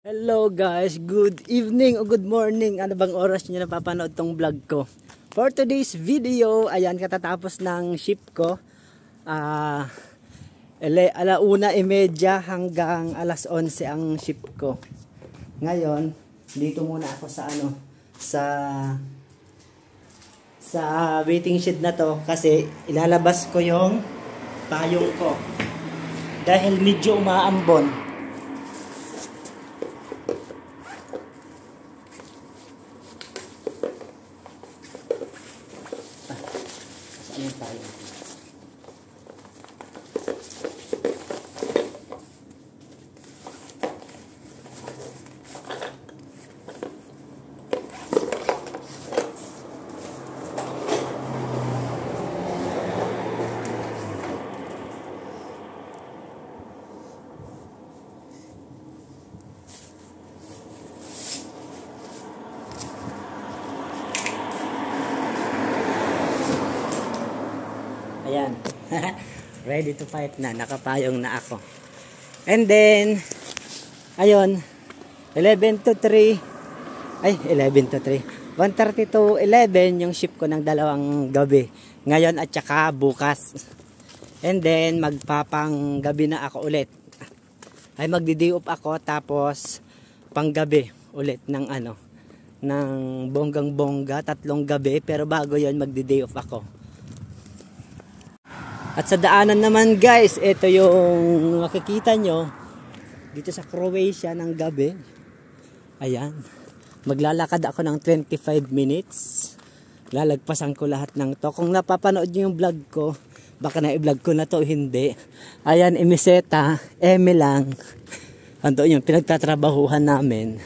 Hello guys, good evening o good morning. Ano bang oras nyo napapanood tong vlog ko? For today's video, ayan, katatapos ng shift ko. 1:30 hanggang 11:11 ang shift ko. Ngayon, dito muna ako sa waiting shed na to kasi ilalabas ko yung payong ko. Dahil medyo umaambon. Ayan. Ready to fight na. Nakapayong na ako. And then, ayun, 11 to 3. Ay, 11 to 3. 1:30 to 11 yung shift ko ng dalawang gabi. Ngayon at saka bukas. And then, magpapang gabi na ako ulit. Ay, magdi-day off ako tapos panggabi ulit ng ng bonggang-bongga, 3 gabi. Pero bago yon magdi-day off ako. At sa daanan naman guys, ito yung makikita nyo dito sa Croatia ng gabi. Ayan. Maglalakad ako ng 25 minutes. Lalagpasan ko lahat ng to. Kung napapanood nyo yung vlog ko, baka na-i-vlog ko na to, hindi. Ayan, Emiseta, Eme lang. Ando yung pinagtatrabahuhan namin.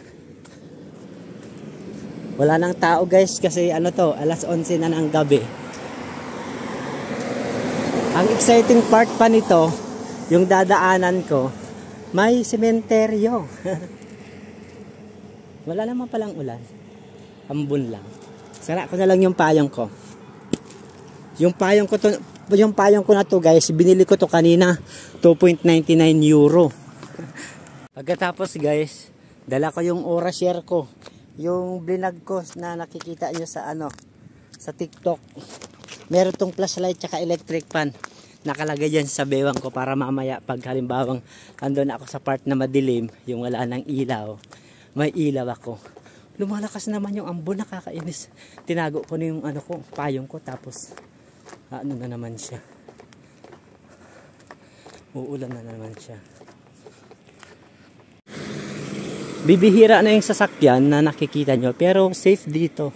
Wala nang tao guys kasi alas 11 na ng gabi. Ang exciting part pa nito, yung dadaanan ko, may sementeryo. Wala naman palang ulan. Ambon lang. Sara ko na lang yung payong ko. Yung payong ko na to guys, binili ko to kanina, 2.99 euro. Pagkatapos guys, dala ko yung Aura Share ko. Yung blinag ko na nakikita nyo sa TikTok. Meron tong flashlight tsaka electric fan. Nakalagay dyan sa bewang ko para mamaya pag halimbawang andun ako sa part na madilim, yung wala ng ilaw, may ilaw ako. Lumalakas naman yung ambon, nakakainis. Tinago ko na yung payong ko tapos na naman siya. Uulan na naman siya. Bibihira na yung sasakyan na nakikita nyo pero safe dito.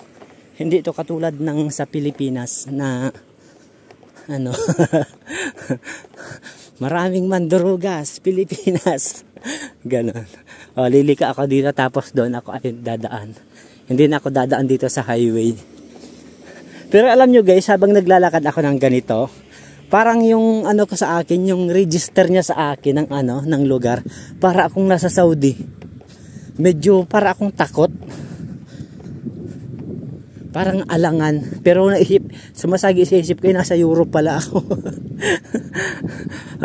Hindi ito katulad ng sa Pilipinas na maraming mandurugas, Pilipinas. Ganon. O, lilika ako dito tapos doon ako dadaan. Hindi na ako dadaan dito sa highway. Pero alam nyo guys, habang naglalakad ako ng ganito, parang yung ko sa akin, yung register niya sa akin ng lugar, para akong nasa Saudi. Medyo para akong takot. Parang alangan. Pero sumasagi sa isip ko, nasa Europe pala ako.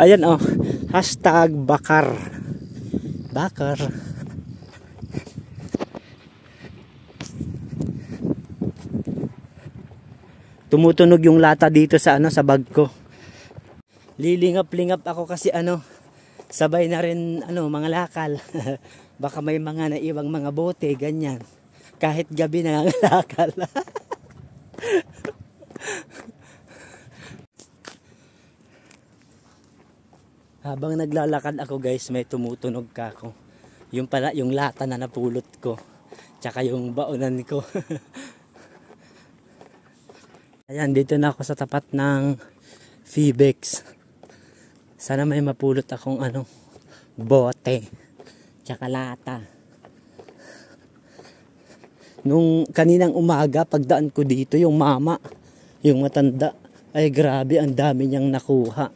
Ayan #bakar. Bakar. Tumutunog yung lata dito sa bag ko. Lilingap-lingap ako kasi sabay na rin mga lakal. Baka may mga naiwang mga bote, ganyan. Kahit gabi nangangalakal. Habang naglalakad ako guys, may tumutunog ako. Yung pala, yung lata na napulot ko. Tsaka yung baonan ko. Ayan, dito na ako sa tapat ng Febex. Sana may mapulot akong bote. Tsaka lata. Nung kaninang umaga, pagdaan ko dito, yung mama, yung matanda, ay grabe, ang dami niyang nakuha.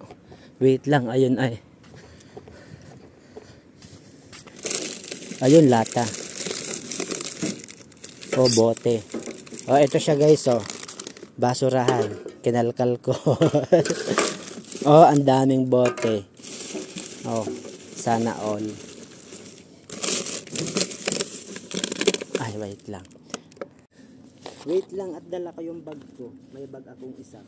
Wait lang, ayun ay. Ayun, lata. O, bote. O, ito siya guys, basurahan. Kinalkal ko. O, ang daming bote. Oh, sana all. Ay, wait lang. Wait lang at dala ko yung bag ko. May bag akong isa.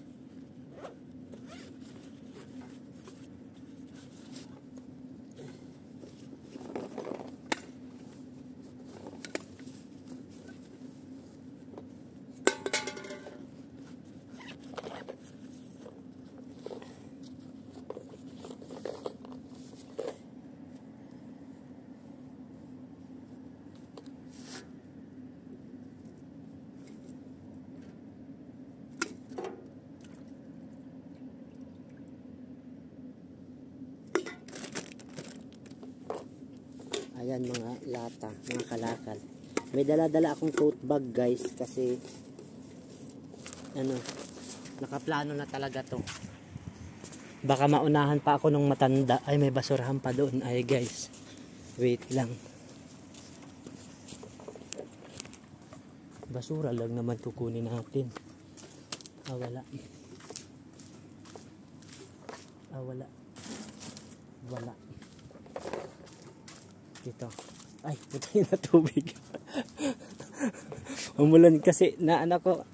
Ayan mga lata, mga kalakal. May dala-dala akong tote bag guys kasi nakaplano na talaga to. Baka maunahan pa ako nung matanda. Ay, may basurahan pa doon. Ay guys, wait lang. Basura lang naman kukunin natin. Wala. Wala. Dito. Ay, putay na tubig. Umulan kasi na anak ko.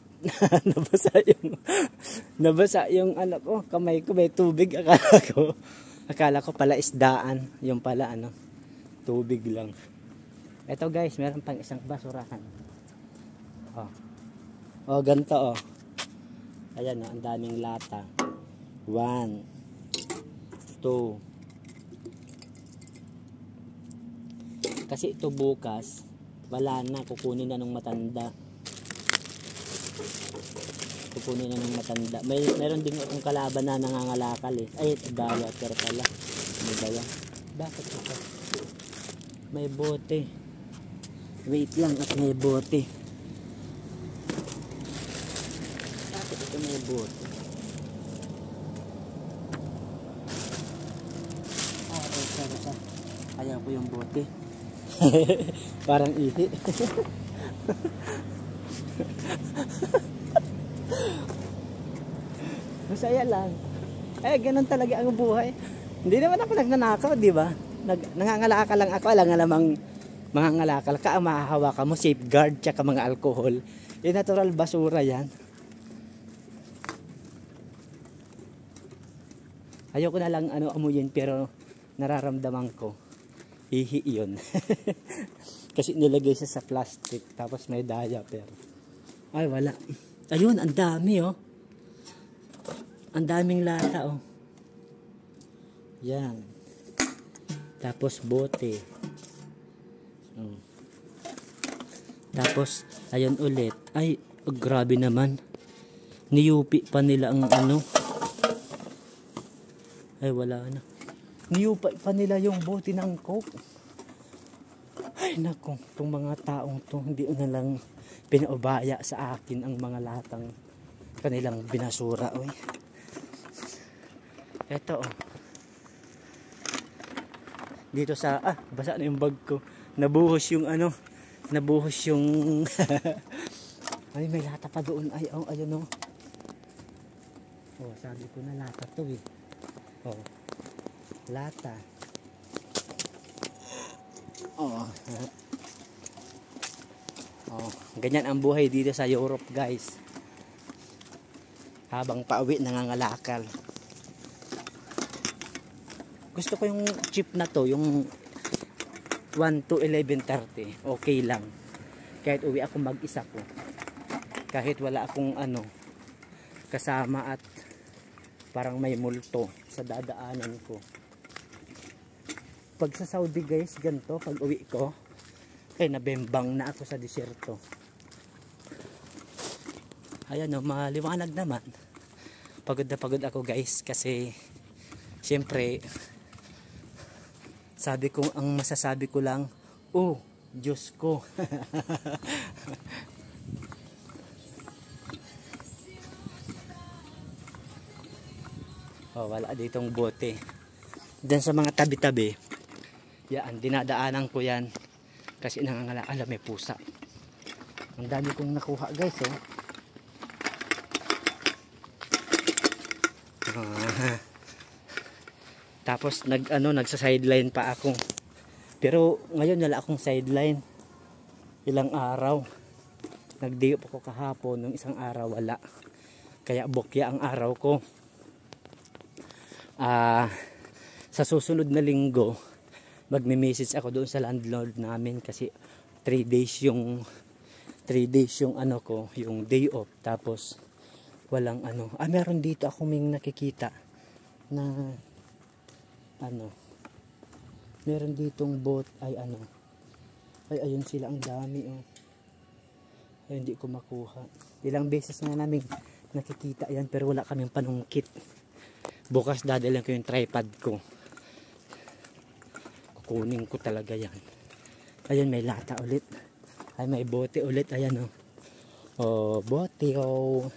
nabasa yung anak ko, kamay ko may tubig. Akala ko pala isdaan. Yung pala tubig lang. Ito guys, meron pang isang basurahan. Ganito Ayan ang daming lata. 1 2. Kasi ito bukas wala na, kukunin na nung matanda. Meron din akong kalaban na nangangalakal Ay, daya pero pala. May daya. Bakit ito? May bote. Wait lang at may bote. Bakit ito may bote? Ayaw ko yung bote. Parang ihi. Masaya lang. Ganun talaga ang buhay. Hindi naman ako nagnanakaw, di ba? Nangangalakal lang ako. Alam nga namang mangangalakal ka, ang mahahawakan mo, safeguard, tsaka mga alcohol. Natural basura yan. Ayoko na lang amuyin, pero nararamdaman ko. Ihi yun. Kasi nilagay siya sa plastic, tapos may diaper. Ay, wala. Ayun, ang dami Ang daming lata Yan. Tapos bote. Tapos ayun ulit. Ay, grabe naman. Niyupi pa nila ang Ay, wala na. Niyupi pa nila yung bote ng Coke. Ay, naku. Itong mga taong to, hindi na lang pinaubaya sa akin ang mga latang kanilang binasura. Eto dito sa basa na yung bag ko. Nabuhos yung ay, may lata pa doon. Ay, ayun sabi ko na lata to lata. Ganyan ang buhay dito sa Europe guys. Habang pauwi nangangalakal. Gusto ko yung chip na to, yung 1 to 11:30. Okay lang. Kahit uwi ako mag-isa ko. Kahit wala akong kasama at parang may multo sa dadaanan ko. Pag sa Saudi guys, ganito, pag uwi ko, nabembang na ako sa disyerto. Ayan maliwanag naman. Pagod na pagod ako guys kasi siyempre ang masasabi ko lang, Diyos ko. Wala ditong bote. Diyan sa mga tabi-tabi, yan, dinadaanan ko yan. Kasi nangangalakal, may pusa. Ang dami kong nakuha guys Tapos nagsa-sideline pa ako. Pero ngayon wala akong sideline. ilang araw. Nag-day off ako kahapon, nung isang araw wala. Kaya bokya ang araw ko. Sa susunod na linggo, magme-message ako doon sa landlord namin kasi 3 days yung ano ko, yung day off. Tapos walang ano. Meron dito ako may nakikita na ano. Meron ditong boat ay ano. Ay ayun sila, ang dami oh. Ay hindi ko makuha. Ilang beses na namin nakikita yan pero wala kaming panungkit. Bukas dadalhin ko yung tripod ko. Kukunin ko talaga yan. Ayun, may lata ulit. Ay, may bote ulit. Ayan oh. Oh, bote oh.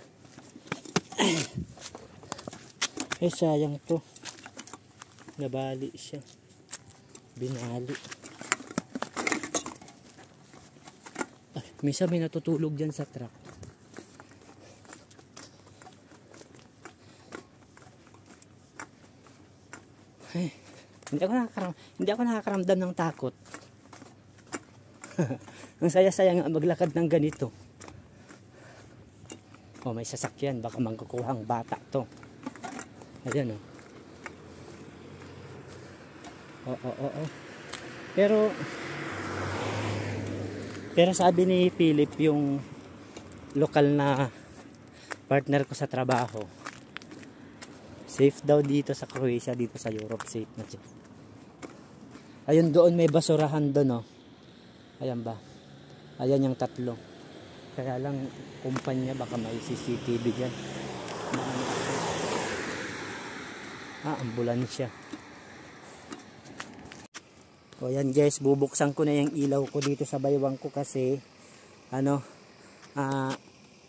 Ay, sayang to. Nabali siya. Binali. Ay, minsan may natutulog dyan sa truck. Ay, hindi ako nakakaramdam ng takot. Ang saya-saya nga maglakad ng ganito. Oh, may sasakyan, baka mangkukuhang bata to. Ayan oh. Oh. Pero sabi ni Philip, yung lokal na partner ko sa trabaho, safe daw dito sa Croatia, dito sa Europe, safe na siya. Ayun, doon may basurahan doon oh. Ayan ba? Ayan yung 3. Kaya lang kumpanya, baka may CCTV dyan. Ambulansya. O yan guys, bubuksan ko na yung ilaw ko dito sa baywang ko kasi ano,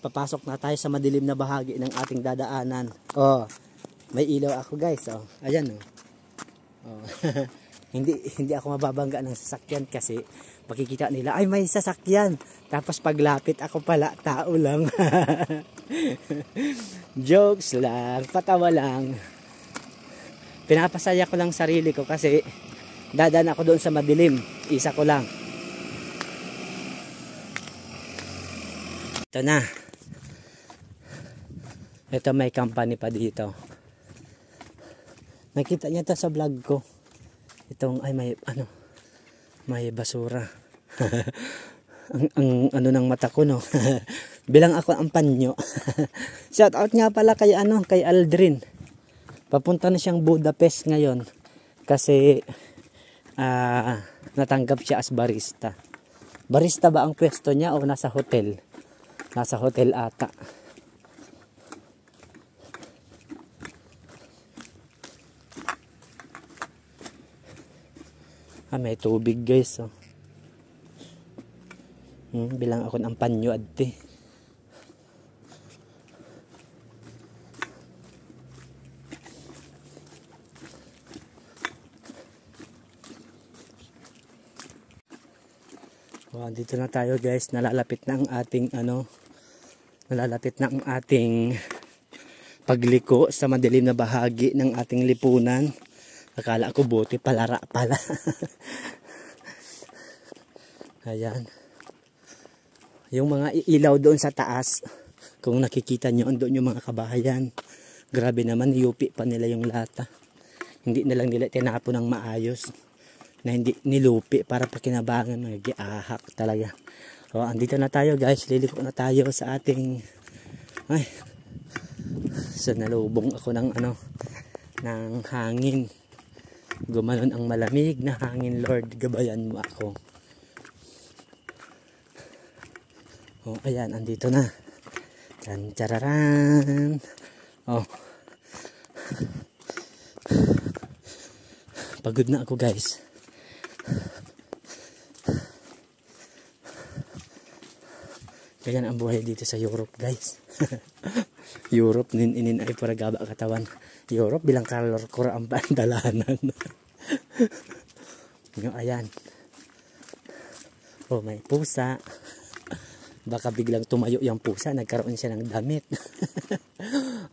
papasok na tayo sa madilim na bahagi ng ating dadaanan. Oh, may ilaw ako guys. Oh, ayan oh. Oh. hindi ako mababangga ng sasakyan kasi makikita nila ay may sasakyan, tapos paglapit ako pala tao lang. Jokes lang, patawa lang, pinapasaya ko lang sarili ko kasi dadaan ako doon sa madilim, isa ko lang. Ito na, ito may company pa dito, nakita niya ito sa vlog ko. Itong ay may basura. ang ano ng mata ko no. Bilang ako ang panyo. Shout out nga pala kay Aldrin. Papunta na siyang Budapest ngayon kasi natanggap siya as barista. Barista ba ang pwesto niya o nasa hotel? Nasa hotel ata. May tubig guys oh. Bilang ako ng panyo adti. Dito na tayo guys, nalalapit na ang ating pagliko sa madilim na bahagi ng ating lipunan. Akala ko bote, palara pala. Ayan. Yung mga ilaw doon sa taas, kung nakikita nyo, doon yung mga kabahayan. Grabe naman, yupi pa nila yung lata. Hindi na lang nila tinapon ng maayos. Na hindi nilupi para pakinabangan, magiahak talaga. O, andito na tayo guys, liliko na tayo sa ating... So nalubong ako ng hangin. Gumanon ang malamig na hangin, Lord, gabayan mo ako. Oh, ayan, andito na. Tsan, tsararan. Oh. Pagod na ako, guys. Ganyan ang buhay dito sa Europe, guys. Europe, inin ay para gaba katawan. Europe, bilang kalor kura ang pandalanan. Ayan. Oh, may pusa. Baka biglang tumayo yung pusa, nagkaroon siya ng damit.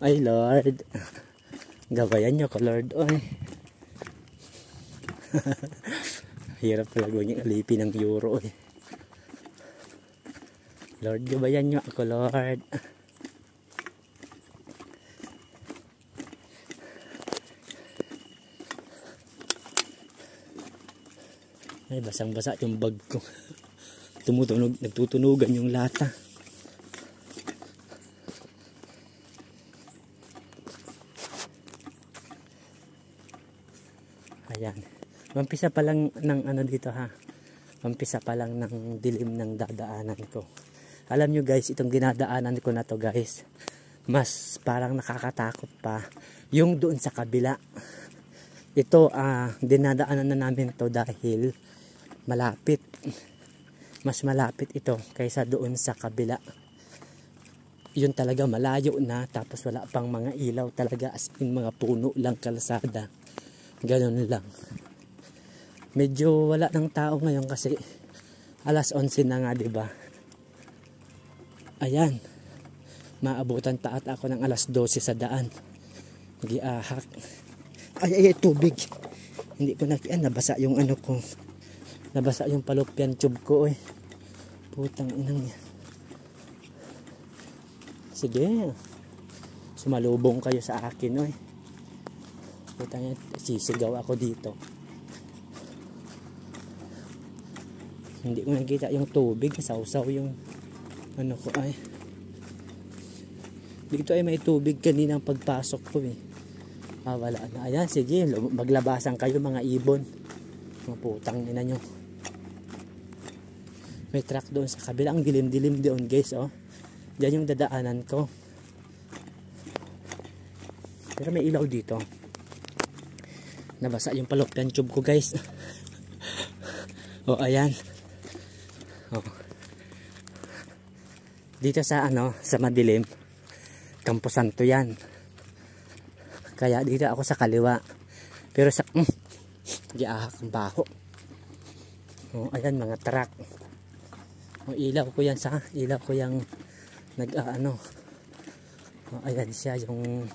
Ay, Lord. Gabayan nyo ko, Lord. Oy. Hirap pala gawin yung alipin ng euro. Eh. Lord, gabayan nyo ako, Lord. Ay, basang-basa yung bag ko. Tumutunog, nagtutunugan yung lata. Ayan. Mampisa pa lang ng ano dito ha. Mampisa pa lang ng dilim ng dadaanan ko. Alam nyo guys, itong ginadaanan ko na to guys, mas parang nakakatakot pa yung doon sa kabila. Ito, dinadaanan na namin to dahil malapit. Mas malapit ito kaysa doon sa kabila. Yun talaga malayo na, tapos wala pang mga ilaw talaga, as in mga puno lang kalsada. Ganun lang. Medyo wala ng tao ngayon kasi alas 11 na nga, diba? Ayan. Maabutan pa at ako ng alas 12 sa daan. Giahak. Ay, tubig. Hindi ko nabasa yung ano ko. Nabasa yung fallopian tube ko, eh. Putang inang yan. Sige. Sumalubong kayo sa akin, eh. Putang yan. Sisigaw ako dito. Hindi ko nakita yung tubig. Sausaw yung ano ko, ay. Dito ay may tubig kanina ang pagpasok ko, eh. Wala na. Ayan, sige. Maglabasan kayo mga ibon. Mga putang ina nyo. May truck doon sa kabila. Ang dilim-dilim doon guys, oh. Diyan yung dadaanan ko. Pero may ilaw dito. Nabasa yung fallopian tube ko guys. Oh, ayan. Oh. Dito sa ano, sa madilim, Campo Santo yan. Kaya dito ako sa kaliwa. Pero sa giahak ang baho. Oh, ayan mga truck. Oh, ilaw ko yan sa ilaw ko yung nag-ano. Oh, ayan siya yung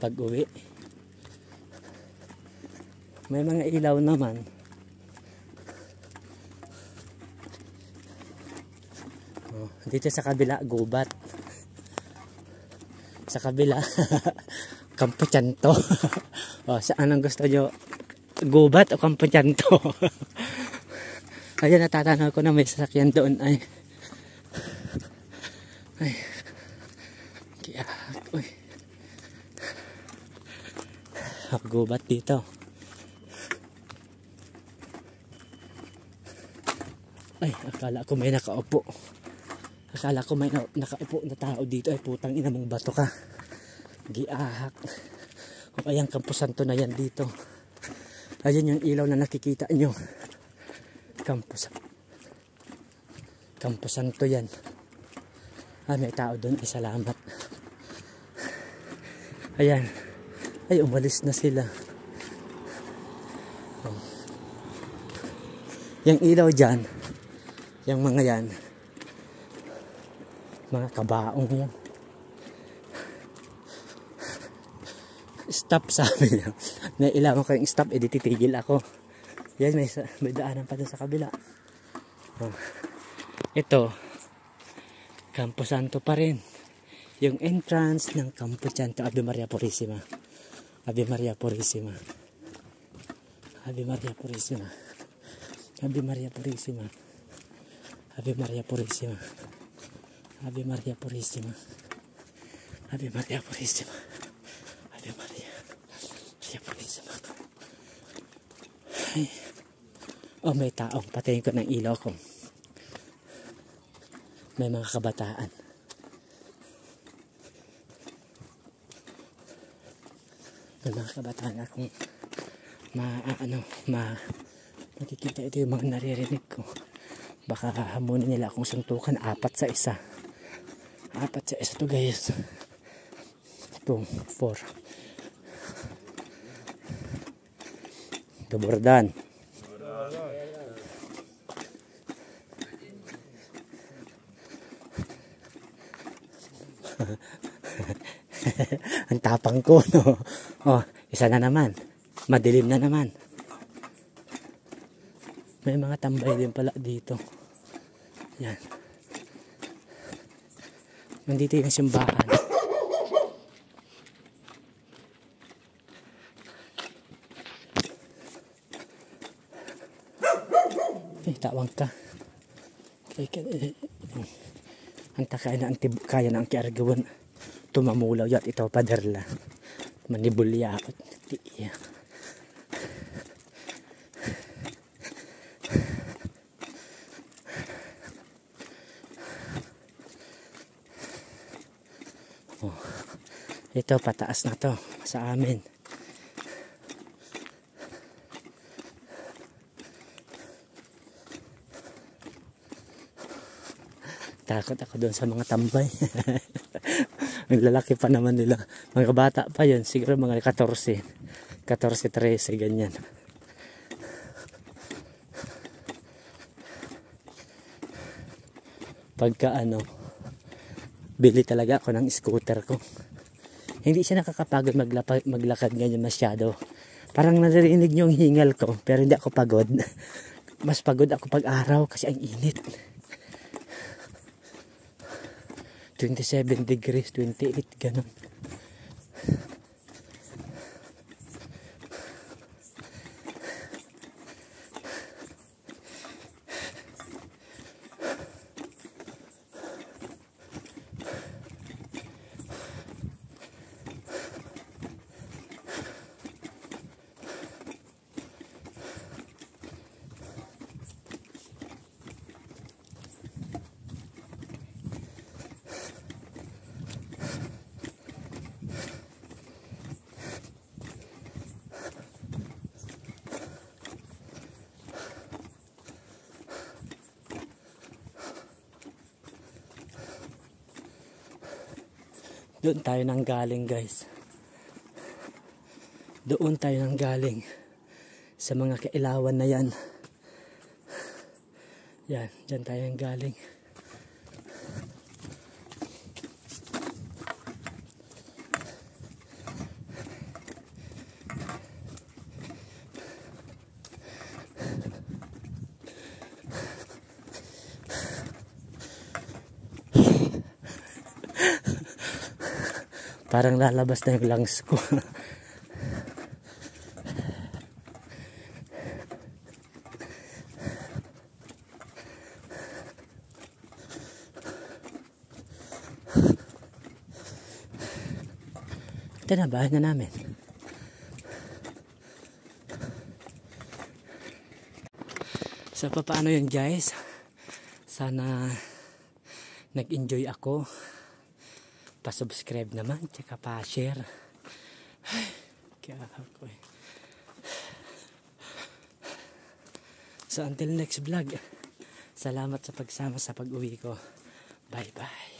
pag-uwi. May mga ilaw naman. Oh, dito sa kabila gubat. Sa kabila Campo Santo. Oh, saan ang gusto nyo? Gubat o Campo Santo? Ayan, natatanaw ko na may sasakyan doon. Ay kaya uy, gubat dito. Ay, akala ko may nakaupo. Akala ko may nakaupo na tao dito. Ay, putang ina mong bato ka. Giahak. O kayang Campo Santo na yan dito. Ayan yung ilaw na nakikita nyo. Campo Santo yan. May tao doon. Ay, salamat. Ayan. Ay, umalis na sila. Yung ilaw dyan, yung mga yan, mga kabaong yan. Stop, sabi niya. Nailangan ko yung stop, titigil ako. Yan, may daanan pa doon sa kabila. Oh. Ito, Campo Santo pa rin. Yung entrance ng Campo Santo. Ave Maria Purisima. Ave Maria Purisima. Ave Maria Purisima. Ave Maria Purisima. Ave Maria Purisima. Ave Maria Purisima. Ave Maria Purisima. Ave Maria Purisima. Ay. Oh, may tao. Patayin ko ng ilaw ko. May mga kabataan. May mga kabataan akong makikita. Ito yung mga naririnig ko. Baka hamunin nila akong suntukan. 4 sa isa. 4 sa isa to guys. 2, 4. Gabordan. Ang tapang ko, no? Oh, isa na naman. Madilim na naman. May mga tambay din pala dito. Yan. Nandito yung simbahan. Tawag ka. Ang takay na kaya na ang kiargawan. Tumamulaw yat ito paderla. Manibulya at tiya. Oh, ito pataas na to sa amin. Takot ako doon sa mga tambay. Ang lalaki pa naman nila. Mga bata pa yun. Siguro mga 14. 14, 13, ganyan. Pagka bili talaga ako ng scooter ko. Hindi siya nakakapagod maglakad ganyan masyado. Parang naririnig niyo ang hingal ko. Pero hindi ako pagod. Mas pagod ako pag araw kasi ang init. 27 degrees, 28, ganun. Doon tayo nang galing, guys. Doon tayo nang galing sa mga kailawan na yan. Yan, dyan tayo nang galing. Parang lalabas na yung lungs ko. Ito na, bahay na namin. So, paano yun, guys? Sana nag-enjoy ako. Pa-subscribe naman, tsaka pa-share. Kaya ako eh. So until next vlog, salamat sa pagsama sa pag-uwi ko. Bye bye.